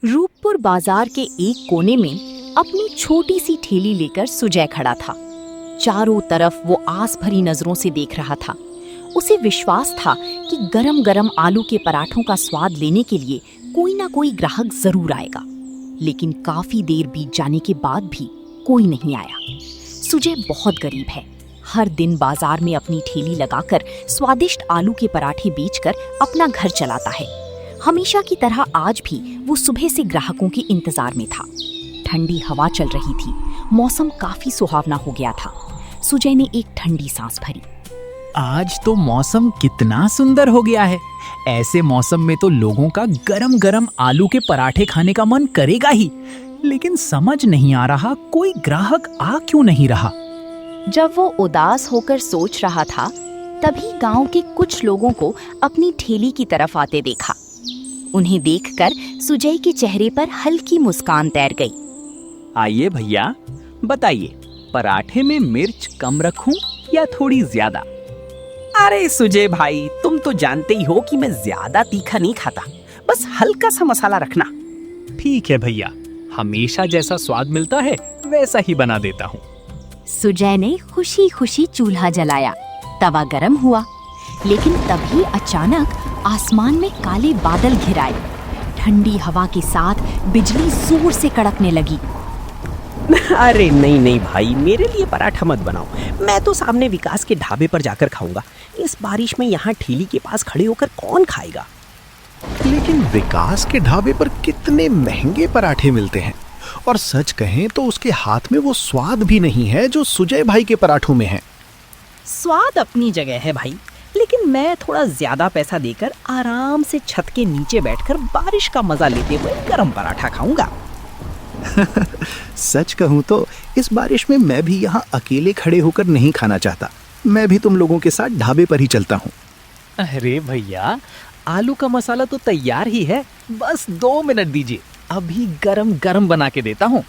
रूपपुर बाजार के एक कोने में अपनी छोटी सी ठेली लेकर सुजय खड़ा था। चारों तरफ वो आस भरी नजरों से देख रहा था। उसे विश्वास था कि गरम गरम आलू के पराठों का स्वाद लेने के लिए कोई ना कोई ग्राहक जरूर आएगा। लेकिन काफी देर बीत जाने के बाद भी कोई नहीं आया। सुजय बहुत गरीब है। हर दिन बाजार में अपनी ठेली लगाकर स्वादिष्ट आलू के पराठे बेचकर अपना घर चलाता है। हमेशा की तरह आज भी वो सुबह से ग्राहकों के इंतजार में था। ठंडी हवा चल रही थी। मौसम काफी सुहावना हो गया था। सुजय ने एक ठंडी सांस भरी। आज तो मौसम कितना सुंदर हो गया है। ऐसे मौसम में तो लोगों का गरम गरम आलू के पराठे खाने का मन करेगा ही। लेकिन समझ नहीं आ रहा कोई ग्राहक आ क्यों नहीं रहा। जब वो उदास होकर सोच रहा था, तभी गांव के कुछ लोगों को अपनी ठेली की तरफ आते देखा। उन्हें देखकर सुजय के चेहरे पर हल्की मुस्कान तैर गई। आइए भैया, बताइए पराठे में मिर्च कम रखूं या थोड़ी ज्यादा? अरे सुजय भाई, तुम तो जानते ही हो कि मैं ज्यादा तीखा नहीं खाता, बस हल्का सा मसाला रखना। ठीक है भैया, हमेशा जैसा स्वाद मिलता है वैसा ही बना देता हूँ। सुजय ने खुशी खुशी चूल्हा जलाया। तवा गरम हुआ, लेकिन तभी अचानक आसमान में काले बादल घिर आए। ठंडी हवा के साथ बिजली जोर से कड़कने लगी। अरे नहीं नहीं भाई, मेरे लिए पराठा मत बनाओ। मैं तो सामने विकास के ढाबे पर जाकर खाऊंगा। इस बारिश में यहाँ ठेली के पास खड़े होकर कौन खाएगा? लेकिन विकास के ढाबे पर कितने महंगे पराठे मिलते हैं, और सच कहें तो उसके हाथ में वो स्वाद भी नहीं है जो सुजय भाई के पराठों में है। स्वाद अपनी जगह है भाई, लेकिन मैं थोड़ा ज्यादा पैसा देकर आराम से छत के नीचे बैठकर बारिश का मजा लेते हुए गरम पराठा खाऊंगा। सच कहूं तो इस बारिश में मैं भी यहाँ अकेले खड़े होकर नहीं खाना चाहता। मैं भी तुम लोगों के साथ ढाबे पर ही चलता हूँ। अरे भैया, आलू का मसाला तो तैयार ही है, बस 2 मिनट दीजिए, अभी गरम गरम बना के देता हूँ।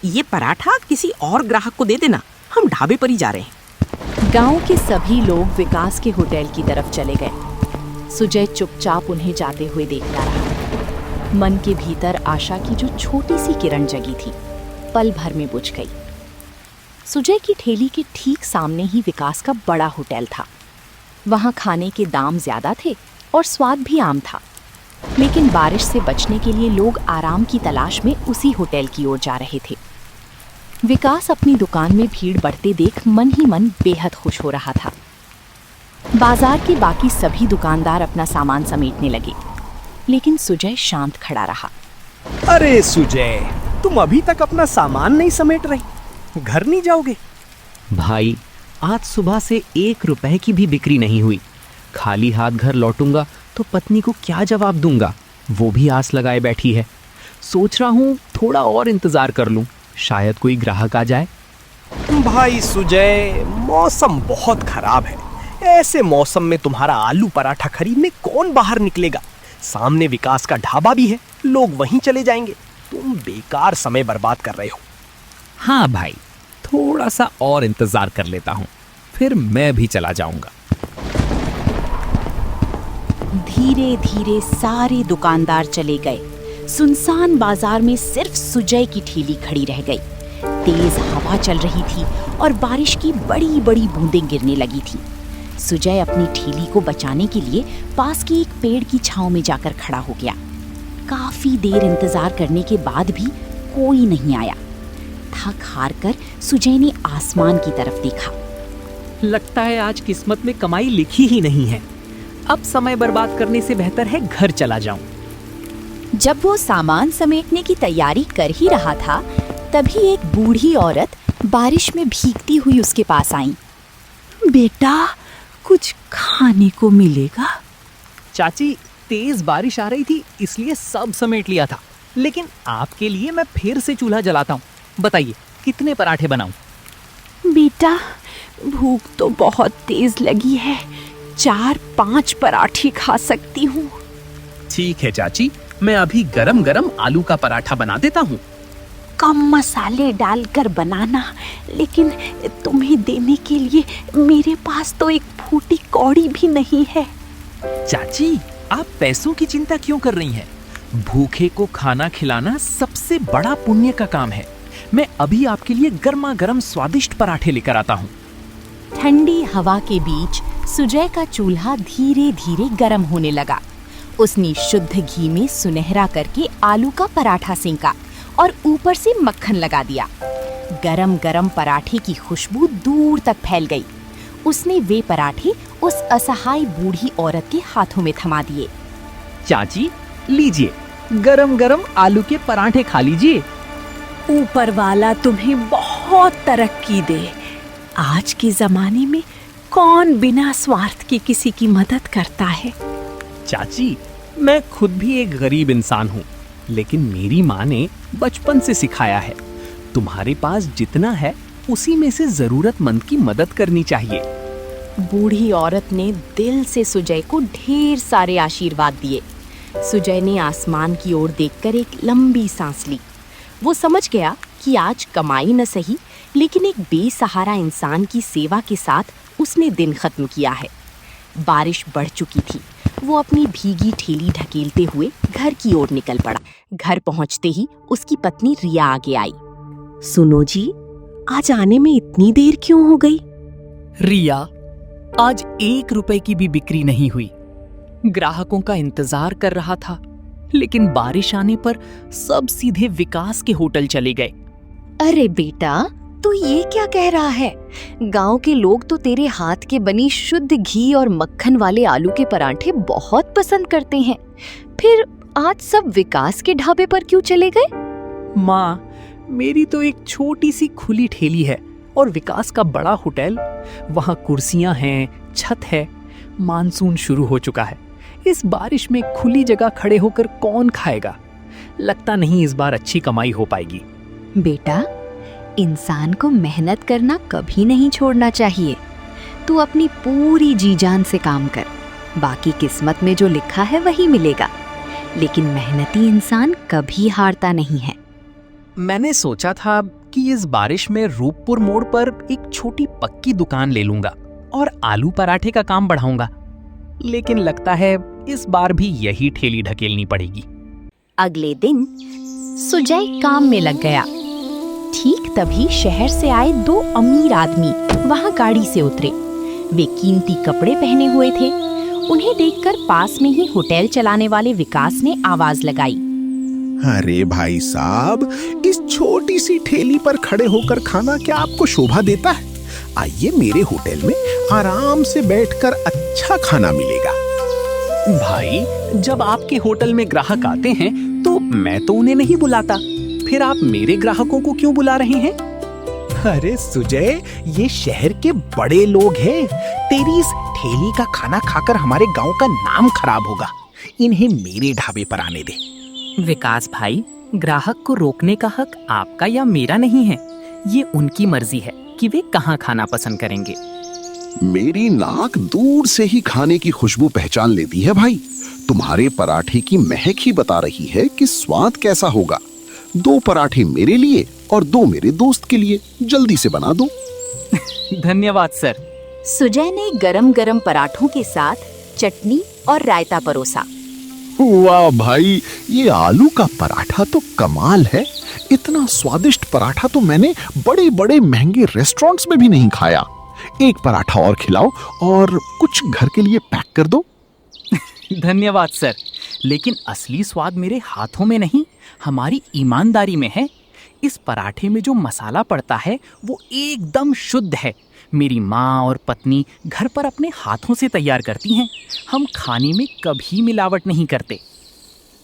ये पराठा किसी और ग्राहक को दे देना, हम ढाबे पर ही जा रहे हैं। गांव के सभी लोग विकास के होटल की तरफ चले गए। सुजय चुपचाप उन्हें जाते हुए देखता रहा। मन के भीतर आशा की जो छोटी सी किरण जगी थी, पल भर में बुझ गई। सुजय की ठेली के ठीक सामने ही विकास का बड़ा होटल था। वहां खाने के दाम ज्यादा थे और स्वाद भी आम था। लेकिन बारिश से बचने के लिए लोग आराम की तलाश में उसी होटल की ओर जा रहे थे। विकास अपनी दुकान में भीड़ बढ़ते देख मन ही मन बेहद खुश हो रहा था। बाजार के बाकी सभी दुकानदार अपना सामान समेटने लगे, लेकिन सुजय शांत खड़ा रहा। अरे सुजय, तुम अभी तक अपना सामान नहीं समेट रही, घर नहीं जाओगे? भाई, आज सुबह से 1 रुपए की भी बिक्री नहीं हुई। खाली हाथ घर लौटूंगा तो पत्नी को क्या जवाब दूंगा? वो भी आस लगाए बैठी है। सोच रहा हूँ थोड़ा और इंतजार कर लूं, शायद कोई ग्राहक आ जाए। भाई सुजय, मौसम बहुत खराब है। ऐसे मौसम में तुम्हारा आलू पराठा खरीदने कौन बाहर निकलेगा? सामने विकास का ढाबा भी है, लोग वहीं चले जाएंगे। तुम बेकार समय बर्बाद कर रहे हो। हाँ भाई, थोड़ा सा और इंतजार कर लेता हूँ, फिर मैं भी चला जाऊंगा। धीरे धीरे सारे दुकानदार चले गए। सुनसान बाजार में सिर्फ सुजय की ठेली खड़ी रह गई। तेज हवा चल रही थी और बारिश की बड़ी बड़ी बूंदें गिरने लगी थी। सुजय अपनी ठेली को बचाने के लिए पास के एक पेड़ की छांव में जाकर खड़ा हो गया। काफी देर इंतजार करने के बाद भी कोई नहीं आया। थक हार कर सुजय ने आसमान की तरफ देखा। लगता है आज किस्मत में कमाई लिखी ही नहीं है। अब समय बर्बाद करने से बेहतर है घर चला जाऊं। जब वो सामान समेटने की तैयारी कर ही रहा था, तभी एक बूढ़ी औरत बारिश में भीगती हुई उसके पास आई। बेटा, कुछ खाने को मिलेगा? चाची, तेज बारिश आ रही थी इसलिए सब समेट लिया था, लेकिन आपके लिए मैं फिर से चूल्हा जलाता हूँ। बताइए कितने पराठे बनाऊं? बेटा, भूख तो बहुत तेज लगी है, 4-5 पराठे खा सकती हूँ। ठीक है चाची, मैं अभी गरम गरम आलू का पराठा बना देता हूँ। कम मसाले डालकर बनाना, लेकिन तुम्हें देने के लिए मेरे पास तो एक फूटी कौड़ी भी नहीं है। चाची, आप पैसों की चिंता क्यों कर रही हैं? भूखे को खाना खिलाना सबसे बड़ा पुण्य का काम है। मैं अभी आपके लिए गर्मा गर्म स्वादिष्ट पराठे लेकर आता हूँ। ठंडी हवा के बीच सुजय का चूल्हा धीरे धीरे गर्म होने लगा। उसने शुद्ध घी में सुनहरा करके आलू का पराठा सेंका और ऊपर से मक्खन लगा दिया। गरम गरम पराठे की खुशबू दूर तक फैल गई। उसने वे पराठे उस असहाय बूढ़ी औरत के हाथों में थमा दिए। चाची, लीजिए, गरम गरम आलू के पराठे खा लीजिए। ऊपर वाला तुम्हें बहुत तरक्की दे। आज के जमाने में कौन बिना स्वार्थ के किसी की मदद करता है। चाची, मैं खुद भी एक गरीब इंसान हूँ, लेकिन मेरी माँ ने बचपन से सिखाया है, तुम्हारे पास जितना है उसी में से जरूरतमंद की मदद करनी चाहिए। बूढ़ी औरत ने दिल से सुजय को ढेर सारे आशीर्वाद दिए। सुजय ने आसमान की ओर देखकर एक लंबी सांस ली। वो समझ गया कि आज कमाई न सही, लेकिन एक बेसहारा इंसान की सेवा के साथ उसने दिन खत्म किया है। बारिश बढ़ चुकी थी। वो अपनी भीगी ठेली ढकेलते हुए घर की ओर निकल पड़ा। घर पहुंचते ही उसकी पत्नी रिया आगे आई। सुनो जी, आज आने में इतनी देर क्यों हो गई? रिया, आज 1 रुपए की भी बिक्री नहीं हुई। ग्राहकों का इंतजार कर रहा था, लेकिन बारिश आने पर सब सीधे विकास के होटल चले गए। अरे बेटा, तू ये क्या कह रहा है? गांव के लोग तो तेरे हाथ के बनी शुद्ध घी और मक्खन वाले आलू के पराठे बहुत पसंद करते हैं। फिर आज सब विकास के ढाबे पर क्यों चले गए? माँ, मेरी तो एक छोटी सी खुली ठेली है और विकास का बड़ा होटल। वहाँ कुर्सियाँ हैं, छत है। मानसून शुरू हो चुका है। इस बारिश में खुली जगह खड़े होकर कौन खाएगा? लगता नहीं इस बार अच्छी कमाई हो पाएगी। बेटा, इंसान को मेहनत करना कभी नहीं छोड़ना चाहिए। तू अपनी पूरी जी जान से काम कर, बाकी किस्मत में जो लिखा है वही मिलेगा। लेकिन मेहनती इंसान कभी हारता नहीं है। मैंने सोचा था कि इस बारिश में रूपपुर मोड़ पर एक छोटी पक्की दुकान ले लूंगा और आलू पराठे का काम बढ़ाऊंगा, लेकिन लगता है इस बार भी यही ठेली ढकेलनी पड़ेगी। अगले दिन सुजय काम में लग गया। ठीक तभी शहर से आए 2 अमीर आदमी वहां गाड़ी से उतरे। वे कीमती कपड़े पहने हुए थे। उन्हें देखकर पास में ही होटल चलाने वाले विकास ने आवाज लगाई। अरे भाई साहब, इस छोटी सी ठेली पर खड़े होकर खाना क्या आपको शोभा देता है? आइए, मेरे होटल में आराम से बैठकर अच्छा खाना मिलेगा। भाई, जब आपके होटल में ग्राहक आते हैं तो मैं तो उन्हें नहीं बुलाता, फिर आप मेरे ग्राहकों को क्यों बुला रहे हैं? अरे सुजय, ये शहर के बड़े लोग हैं। तेरी इस ठेली का खाना खाकर हमारे गांव का नाम खराब होगा। इन्हें मेरे ढाबे पर आने दे। विकास भाई, ग्राहक को रोकने का हक आपका या मेरा नहीं है। ये उनकी मर्जी है कि वे कहाँ खाना पसंद करेंगे। मेरी नाक दूर से ही खाने की खुशबू पहचान लेती है भाई। तुम्हारे पराठे की महक ही बता रही है कि स्वाद कैसा होगा। 2 पराठे मेरे लिए और 2 मेरे दोस्त के लिए। जल्दी से बना दो। धन्यवाद सर। सुजय ने गरम गरम पराठों के साथ चटनी और रायता परोसा। वाह भाई, ये आलू का पराठा तो कमाल है। इतना स्वादिष्ट पराठा तो मैंने बड़े बड़े महंगे रेस्टोरेंट्स में भी नहीं खाया। एक पराठा और खिलाओ और कुछ घर के लिए पैक कर दो। धन्यवाद सर, लेकिन असली स्वाद मेरे हाथों में नहीं, हमारी ईमानदारी में है। इस पराठे में जो मसाला पड़ता है वो एकदम शुद्ध है। मेरी माँ और पत्नी घर पर अपने हाथों से तैयार करती हैं। हम खाने में कभी मिलावट नहीं करते।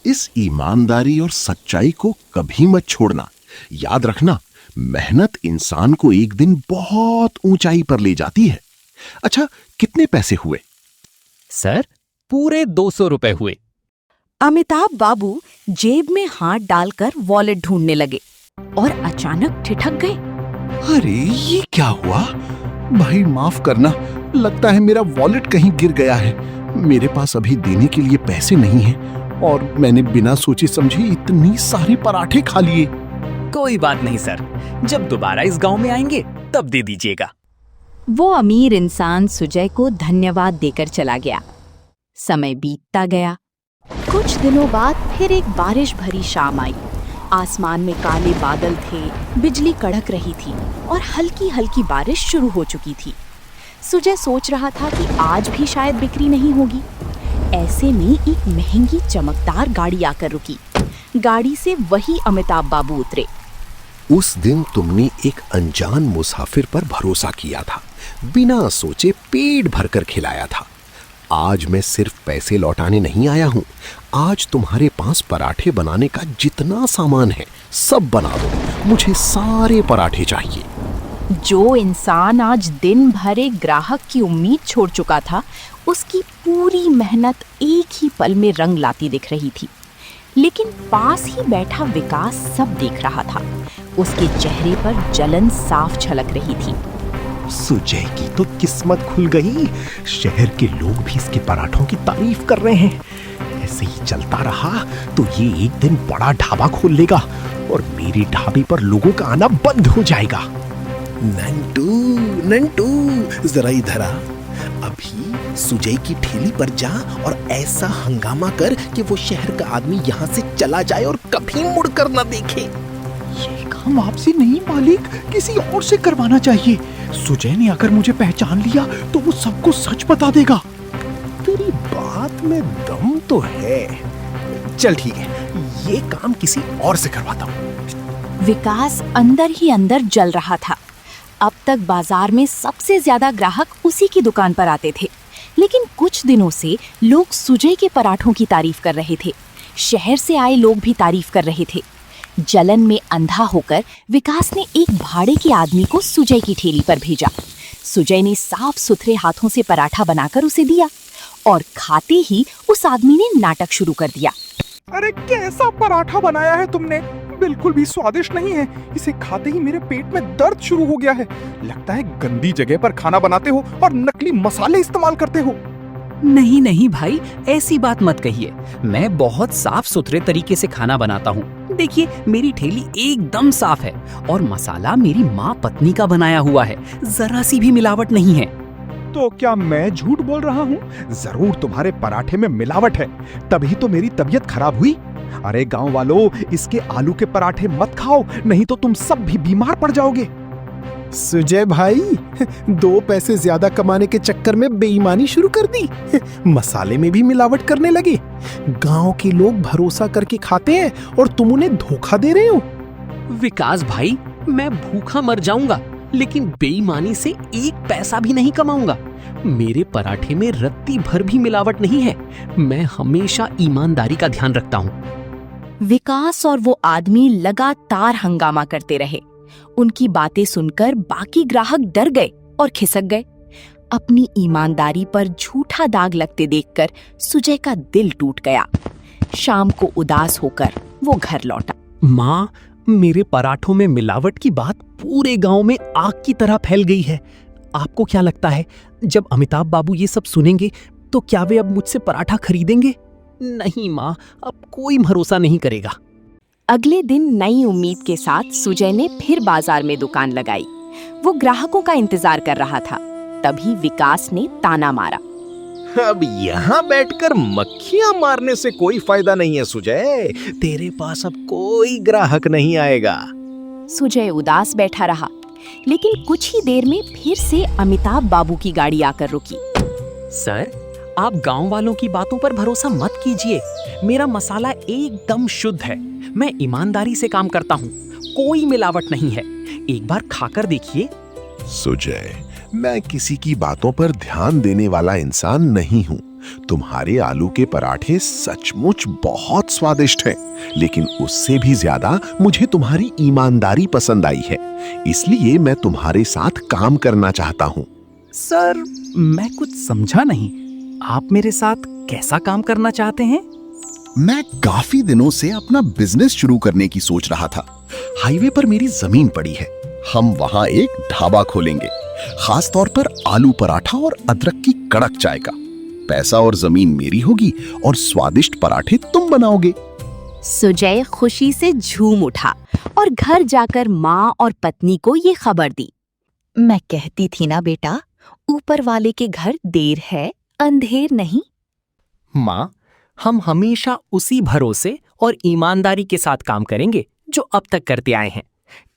इस ईमानदारी और सच्चाई को कभी मत छोड़ना। याद रखना, मेहनत इंसान को एक दिन बहुत ऊंचाई पर ले जाती है। अच्छा, कितने पैसे हुए? सर, पूरे 200 रुपए हुए। अमिताभ बाबू जेब में हाथ डालकर वॉलेट ढूंढने लगे और अचानक ठिठक गए। अरे, ये क्या हुआ? भाई माफ करना, लगता है मेरा वॉलेट कहीं गिर गया है। मेरे पास अभी देने के लिए पैसे नहीं हैं और मैंने बिना सोचे समझे इतनी सारे पराठे खा लिए। कोई बात नहीं सर, जब दोबारा इस गांव में आएंगे तब दे दीजिएगा। वो अमीर इंसान सुजय को धन्यवाद देकर चला गया। समय बीतता गया कुछ दिनों बाद फिर एक बारिश भरी शाम आई। आसमान में काले बादल थे, बिजली कड़क रही थी और हल्की हल्की बारिश शुरू हो चुकी थी। सुजय सोच रहा था कि आज भी शायद बिक्री नहीं होगी। ऐसे में एक महंगी चमकदार गाड़ी आकर रुकी। गाड़ी से वही अमिताभ बाबू उतरे। उस दिन तुमने एक अनजान मुसाफिर पर भरोसा किया था, बिना सोचे पेट भरकर खिलाया था। आज मैं सिर्फ पैसे लौटाने नहीं आया हूँ। आज तुम्हारे पास पराठे बनाने का जितना सामान है सब बना दो। मुझे सारे पराठे चाहिए। जो इंसान आज दिन भर एक ग्राहक की उम्मीद छोड़ चुका था, उसकी पूरी मेहनत एक ही पल में रंग लाती दिख रही थी। लेकिन पास ही बैठा विकास सब देख रहा था। उसके चेहरे पर जलन साफ झलक रही थी। सुजय की तो किस्मत खुल गई। शहर के लोग भी इसके पराठों की तारीफ कर रहे हैं। ऐसे ही चलता रहा तो ये एक दिन बड़ा ढाबा खोल लेगा और मेरे ढाबे पर लोगों का आना बंद हो जाएगा। नंटू, नंटू, जरा इधर आ। अभी सुजय की ठेली पर जा और ऐसा हंगामा कर कि वो शहर का आदमी यहाँ से चला जाए और कभी मुड़कर न देखे। ये काम आपसे नहीं मालिक, किसी और से करवाना चाहिए। सुजय ने अगर मुझे पहचान लिया तो वो सबको सच बता देगा। तेरी बात में दम तो है। चल ठीक है, ये काम किसी और से करवाता हूँ। विकास अंदर ही अंदर जल रहा था। अब तक बाजार में सबसे ज्यादा ग्राहक उसी की दुकान पर आते थे, लेकिन कुछ दिनों से लोग सुजय के पराठों की तारीफ कर रहे थे। शहर से आए लोग भी तारीफ कर रहे थे। जलन में अंधा होकर विकास ने एक भाड़े के आदमी को सुजय की ठेली पर भेजा। सुजय ने साफ सुथरे हाथों से पराठा बनाकर उसे दिया और खाते ही उस आदमी ने नाटक शुरू कर दिया। अरे कैसा पराठा बनाया है तुमने, बिल्कुल भी स्वादिष्ट नहीं है। इसे खाते ही मेरे पेट में दर्द शुरू हो गया है। लगता है गंदी जगह पर खाना बनाते हो और नकली मसाले इस्तेमाल करते हो। नहीं नहीं भाई, ऐसी बात मत कहिए। मैं बहुत साफ सुथरे तरीके से खाना बनाता हूँ। देखिए, मेरी ठेली एकदम साफ है और मसाला मेरी माँ पत्नी का बनाया हुआ है। जरा सी भी मिलावट नहीं है। तो क्या मैं झूठ बोल रहा हूँ? जरूर तुम्हारे पराठे में मिलावट है, तभी तो मेरी तबीयत खराब हुई। अरे गांव वालों, इसके आलू के पराठे मत खाओ, नहीं तो तुम सब भी बीमार पड़ जाओगे। सुजय भाई, 2 पैसे ज्यादा कमाने के चक्कर में बेईमानी शुरू कर दी। मसाले में भी मिलावट करने लगे। गांव के लोग भरोसा करके खाते हैं और तुम उन्हें धोखा दे रहे हो। विकास भाई, मैं भूखा मर जाऊंगा लेकिन बेईमानी से 1 पैसा भी नहीं कमाऊंगा। मेरे पराठे में रत्ती भर भी मिलावट नहीं है। मैं हमेशा ईमानदारी का ध्यान रखता हूँ। विकास और वो आदमी लगातार हंगामा करते रहे। उनकी बातें सुनकर बाकी ग्राहक डर गए और खिसक गए। अपनी ईमानदारी पर झूठा दाग लगते देखकर सुजय का दिल टूट गया। शाम को उदास होकर वो घर लौटा। माँ, मेरे पराठों में मिलावट की बात पूरे गांव में आग की तरह फैल गई है। आपको क्या लगता है, जब अमिताभ बाबू ये सब सुनेंगे तो क्या वे अब मुझसे पराठा खरीदेंगे? नहीं माँ, अब कोई भरोसा नहीं करेगा। अगले दिन नई उम्मीद के साथ सुजय ने फिर बाजार में दुकान लगाई। वो ग्राहकों का इंतजार कर रहा था। तभी विकास ने ताना मारा। अब यहाँ बैठकर मक्खियां मारने से कोई फायदा नहीं है सुजय। तेरे पास अब कोई ग्राहक नहीं आएगा। सुजय उदास बैठा रहा, लेकिन कुछ ही देर में फिर से अमिताभ बाबू की गाड़ी आकर रुकी। सर, आप गांव वालों की बातों पर भरोसा मत कीजिए। मेरा मसाला एकदम शुद्ध है। मैं ईमानदारी से काम करता हूँ। कोई मिलावट नहीं है। एक बार खाकर देखिए। सुजय, मैं किसी की बातों पर ध्यान देने वाला इंसान नहीं हूँ। तुम्हारे आलू के पराठे सचमुच बहुत स्वादिष्ट हैं, लेकिन उससे भी ज्यादा मुझे तुम्हारी ईमानदारी पसंद आई है। इसलिए मैं तुम्हारे साथ काम करना चाहता हूँ। सर, मैं कुछ समझा नहीं। आप मेरे साथ कैसा काम करना चाहते हैं? मैं काफी दिनों से अपना बिजनेस शुरू करने की सोच रहा था। हाईवे पर मेरी जमीन पड़ी है। हम वहां एक ढाबा खोलेंगे, खास तौर पर आलू पराठा और अदरक की कड़क चाय का। पैसा और जमीन मेरी होगी और स्वादिष्ट पराठे तुम बनाओगे। सुजय खुशी से झूम उठा और घर जाकर माँ और पत्नी को ये खबर दी। मैं कहती थी ना बेटा, ऊपर वाले के घर देर है, अंधेर नहीं। माँ, हम हमेशा उसी भरोसे और ईमानदारी के साथ काम करेंगे जो अब तक करते आए हैं।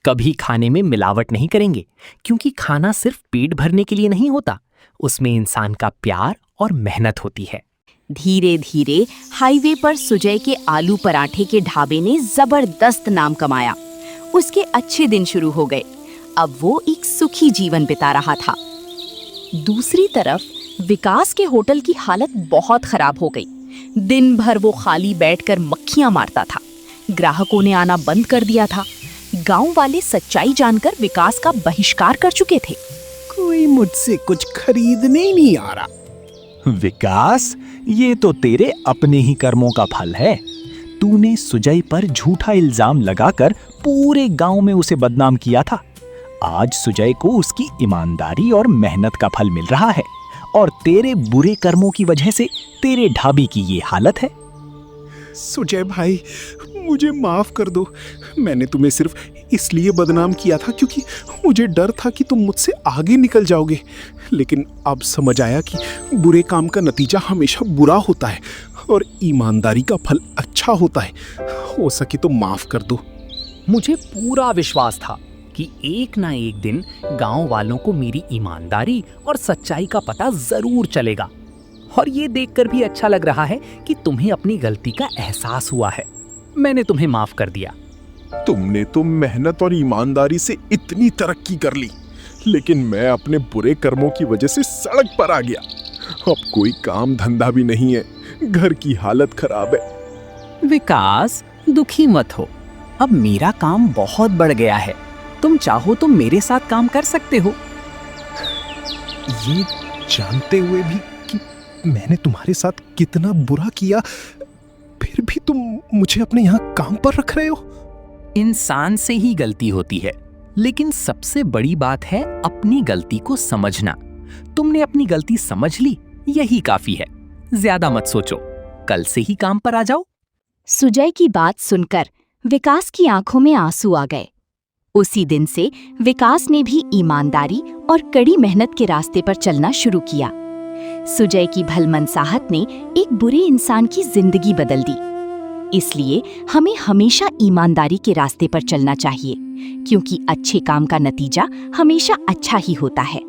कभी खाने में मिलावट नहीं करेंगे, क्योंकि खाना सिर्फ पेट भरने के लिए नहीं होता, उसमें इंसान का प्यार और मेहनत होती है। धीरे धीरे हाईवे पर सुजय के आलू पराठे के ढाबे ने जबरदस्त नाम कमाया। उसके अच्छे दिन शुरू हो गए। अब वो एक सुखी जीवन बिता रहा था। दूसरी तरफ विकास के होटल की हालत बहुत खराब हो गई। दिन भर वो खाली बैठकर मक्खियां मारता था। ग्राहकों ने आना बंद कर दिया था। गांव वाले सच्चाई जानकर विकास का बहिष्कार कर चुके थे। कोई मुझसे कुछ खरीदने ही नहीं आ रहा। विकास, ये तो तेरे अपने ही कर्मों का फल है। तूने सुजय पर झूठा इल्जाम लगाकर पूरे गांव में उसे बदनाम किया था। आज सुजय को उसकी ईमानदारी और मेहनत का फल मिल रहा है, और तेरे बुरे कर्मों की वजह से तेरे ढाबे की ये हालत है। सुजय भाई, मुझे माफ कर दो। मैंने तुम्हें सिर्फ इसलिए बदनाम किया था क्योंकि मुझे डर था कि तुम मुझसे आगे निकल जाओगे। लेकिन अब समझ आया कि बुरे काम का नतीजा हमेशा बुरा होता है और ईमानदारी का फल अच्छा होता है। हो सके तो माफ कर दो। मुझे पूरा विश्वास था कि एक ना एक दिन गांव वालों को मेरी ईमानदारी और सच्चाई का पता जरूर चलेगा। और ये देखकर भी अच्छा लग रहा है कि तुम्हें अपनी गलती का एहसास हुआ है। मैंने तुम्हें माफ कर दिया। तुमने तो मेहनत और ईमानदारी से इतनी तरक्की कर ली, लेकिन मैं अपने बुरे कर्मों की वजह से सड़क पर आ गया। अब कोई काम धंधा भी नहीं है, घर की हालत खराब है। विकास, दुखी मत हो। अब मेरा काम बहुत बढ़ गया है। तुम चाहो तो मेरे साथ काम कर सकते हो। ये जानते हुए भी कि मैंने तुम्हारे साथ कितना बुरा किया, फिर भी तुम मुझे अपने यहाँ काम पर रख रहे हो। इंसान से ही गलती होती है, लेकिन सबसे बड़ी बात है अपनी गलती को समझना। तुमने अपनी गलती समझ ली, यही काफी है। ज्यादा मत सोचो, कल से ही काम पर आ जाओ। सुजय की बात सुनकर विकास की आंखों में आंसू आ गए। उसी दिन से विकास ने भी ईमानदारी और कड़ी मेहनत के रास्ते पर चलना शुरू किया। सुजय की भलमनसाहत ने एक बुरे इंसान की जिंदगी बदल दी। इसलिए हमें हमेशा ईमानदारी के रास्ते पर चलना चाहिए, क्योंकि अच्छे काम का नतीजा हमेशा अच्छा ही होता है।